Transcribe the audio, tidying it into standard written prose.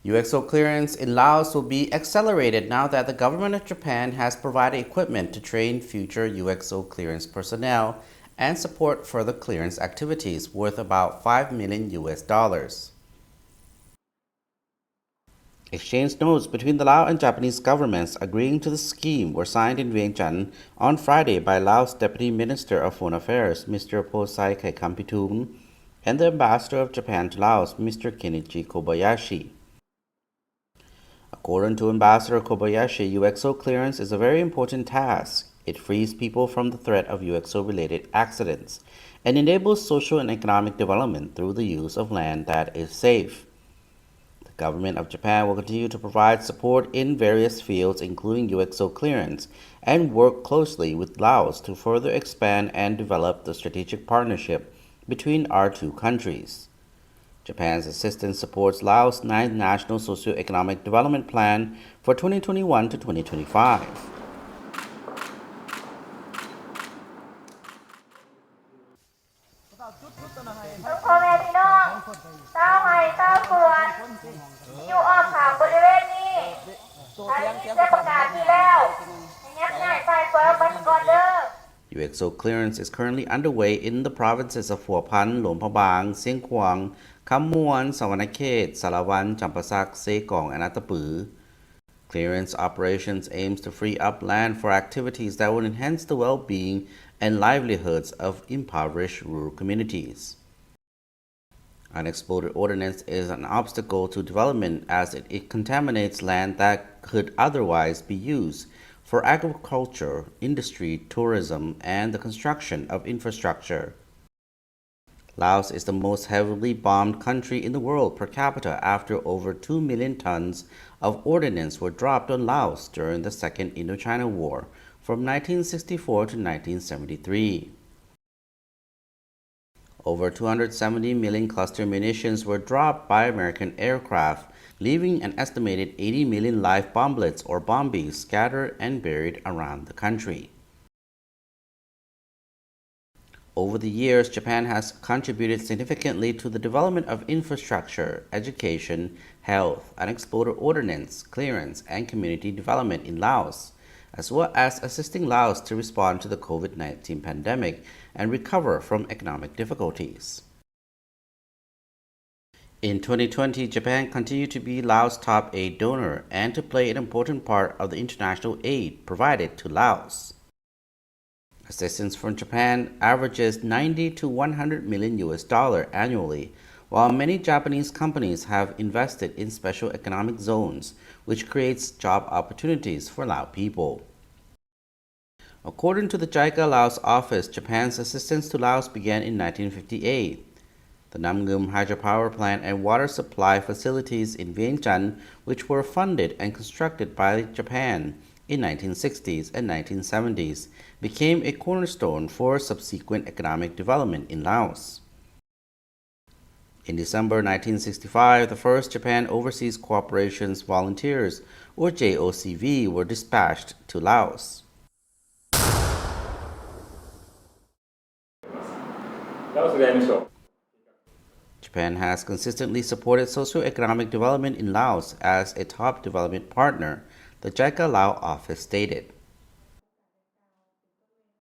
UXO clearance in Laos will be accelerated now that the government of Japan has provided equipment to train future UXO clearance personnel and support further clearance activities worth about $5 million. Exchange notes between the Lao and Japanese governments agreeing to the scheme were signed in Vientiane on Friday by Laos Deputy Minister of Foreign Affairs, Mr. Posai Kaikampitum, and the Ambassador of Japan to Laos, Mr. Kenichi Kobayashi. According to Ambassador Kobayashi, UXO clearance is a very important task. It frees people from the threat of UXO-related accidents and enables social and economic development through the use of land that is safe. The government of Japan will continue to provide support in various fields, including UXO clearance, and work closely with Laos to further expand and develop the strategic partnership between our two countries. Japan's assistance supports Laos' 9th National Socio-Economic Development Plan for 2021 to 2025. UXO clearance is currently underway in the provinces of Phua Phan, Luang Prabang, Sieng Khwang, Kham Muan, Savanakhet, Salavan, Champasak, Sekong, and Attapeu. Clearance operations aims to free up land for activities that will enhance the well-being and livelihoods of impoverished rural communities. Unexploded ordnance is an obstacle to development as it contaminates land that could otherwise be used for agriculture, industry, tourism, and the construction of infrastructure. Laos is the most heavily bombed country in the world per capita after over 2 million tons of ordnance were dropped on Laos during the Second Indochina War from 1964 to 1973. Over 270 million cluster munitions were dropped by American aircraft, leaving an estimated 80 million live bomblets or bombies scattered and buried around the country. Over the years, Japan has contributed significantly to the development of infrastructure, education, health, unexploded ordnance, clearance, and community development in Laos, as well as assisting Laos to respond to the COVID-19 pandemic and recover from economic difficulties. In 2020, Japan continued to be Laos' top aid donor and to play an important part of the international aid provided to Laos. Assistance from Japan averages 90 to 100 million US$ annually, while many Japanese companies have invested in special economic zones, which creates job opportunities for Lao people. According to the JICA Laos office, Japan's assistance to Laos began in 1958. The Namgum hydropower plant and water supply facilities in Vientiane, which were funded and constructed by Japan in 1960s and 1970s, became a cornerstone for subsequent economic development in Laos. In December 1965, the first Japan Overseas Cooperation's Volunteers, or JOCV, were dispatched to Laos. Japan has consistently supported socio-economic development in Laos as a top development partner, the JICA Lao office stated.